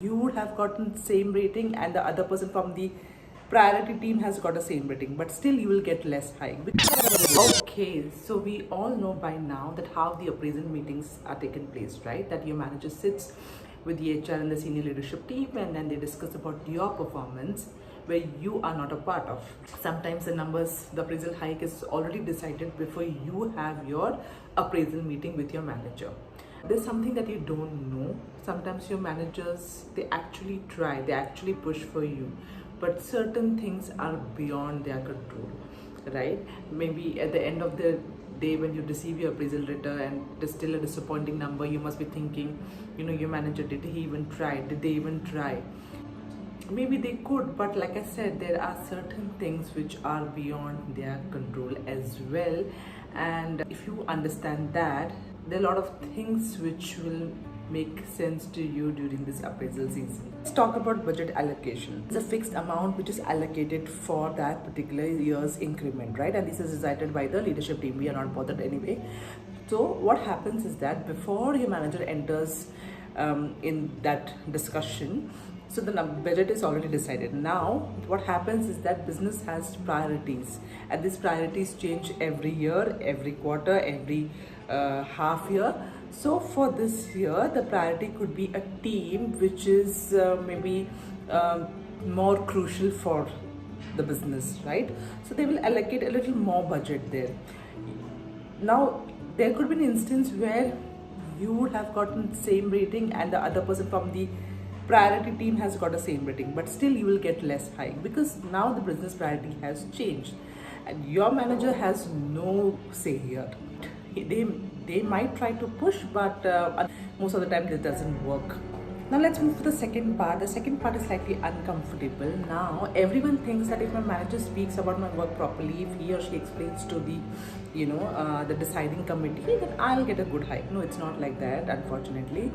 You would have gotten the same rating and the other person from the priority team has got the same rating, but still you will get less hike. Okay, so we all know by now that how the appraisal meetings are taken place, right? That your manager sits with the HR and the senior leadership team, and then they discuss about your performance where you are not a part of. Sometimes the numbers, the appraisal hike is already decided before you have your appraisal meeting with your manager. There's something that you don't know. Sometimes your managers, they actually try, they actually push for you, but certain things are beyond their control, right? Maybe at the end of the day when you receive your appraisal letter and it's still a disappointing number, you must be thinking, your manager, did he even try? Did they even try? Maybe they could, but like I said, there are certain things which are beyond their control as well. And if you understand that, there are a lot of things which will make sense to you during this appraisal season. Let's talk about budget allocation. It's a fixed amount which is allocated for that particular year's increment, right? And this is decided by the leadership team. We are not bothered anyway. So what happens is that before your manager enters in that discussion, so the budget is already decided. Now what happens is that business has priorities, and these priorities change every year, every quarter, every half year. So for this year, the priority could be a team which is maybe more crucial for the business, right? So they will allocate a little more budget there. Now there could be an instance where you would have gotten the same rating and the other person from the priority team has got the same rating, but still you will get less hike because now the business priority has changed and your manager has no say here. They might try to push, but most of the time this doesn't work. Now let's move to the second part. The second part is slightly uncomfortable. Now everyone thinks that if my manager speaks about my work properly, if he or she explains to the the deciding committee, then I'll get a good hike. No, it's not like that, unfortunately.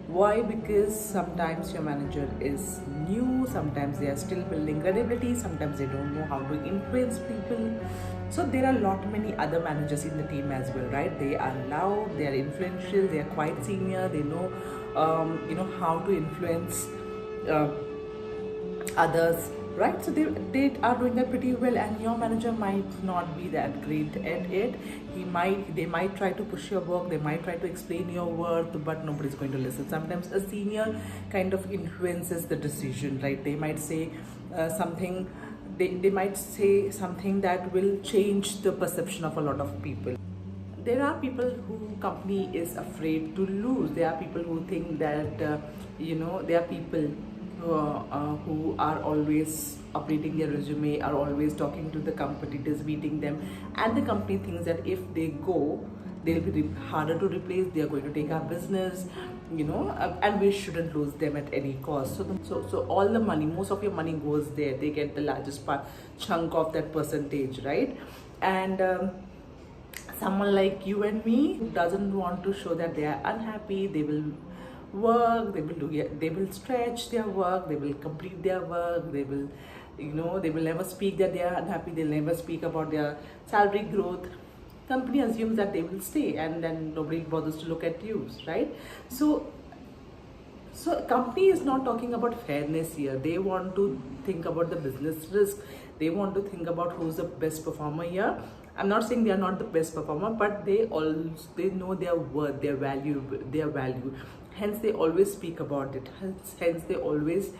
Why? Because sometimes your manager is new, sometimes they are still building credibility, sometimes they don't know how to influence people. So there are many other managers in the team as well, right? They are loud, they are influential, they are quite senior, they know how to influence others, right? So they are doing that pretty well, and your manager might not be that great at it. They might try to push your work, they might try to explain your work, but nobody's going to listen. Sometimes a senior kind of influences the decision, right? They might say something. They might say something that will change the perception of a lot of people. There are people who company is afraid to lose. There are people who think that there are people who are always updating their resume, are always talking to the competitors, beating them, and the company thinks that if they go, they'll be harder to replace, they are going to take our business, and we shouldn't lose them at any cost. So all the money, most of your money goes there. They get the largest chunk of that percentage, right? And someone like you and me who doesn't want to show that they are unhappy, they will work, they will stretch their work, they will complete their work, they will never speak that they are unhappy, they'll never speak about their salary growth. Company assumes that they will stay, and then nobody bothers to look at you, right? So company is not talking about fairness here. They want to think about the business risk. They want to think about who's the best performer here. I'm not saying they are not the best performer, but they know their worth, their value. Hence they always speak about it. Hence they always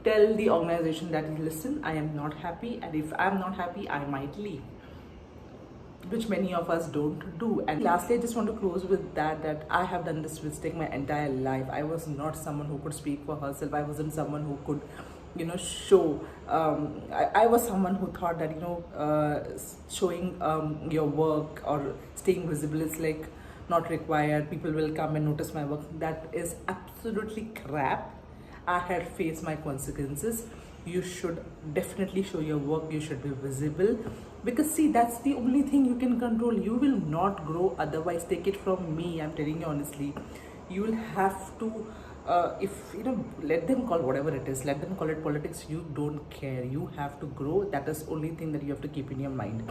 tell the organization that, listen, I am not happy, and if I'm not happy, I might leave, which many of us don't do. And lastly, I just want to close with that I have done this mistake my entire life. I was not someone who could speak for herself. I wasn't someone who could show. I was someone who thought that showing your work or staying visible is like not required. People will come and notice my work. That is absolutely crap. I had faced my consequences. You should definitely show your work. You should be visible, because see, that's the only thing you can control. You will not grow otherwise. Take it from me, I'm telling you honestly. You will have to let them call whatever it is, let them call it politics, you don't care. You have to grow. That is the only thing that you have to keep in your mind,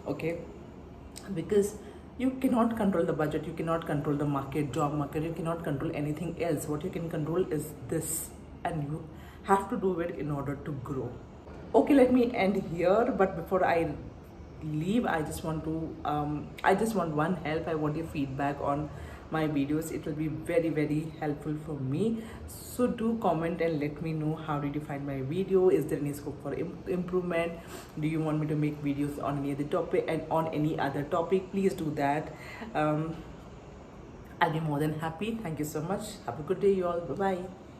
okay? Because you cannot control the budget, you cannot control the job market, you cannot control anything else. What you can control is this, and you have to do it in order to grow. Okay, let me end here, but before I leave, I just want to I just want one help. I want your feedback on my videos. It will be very helpful for me. So do comment and let me know, how did you find my video? Is there any scope for improvement? Do you want me to make videos on any other topic, and on any other topic? Please do that. I'll be more than happy. Thank you so much. Have a good day, you all. Bye bye.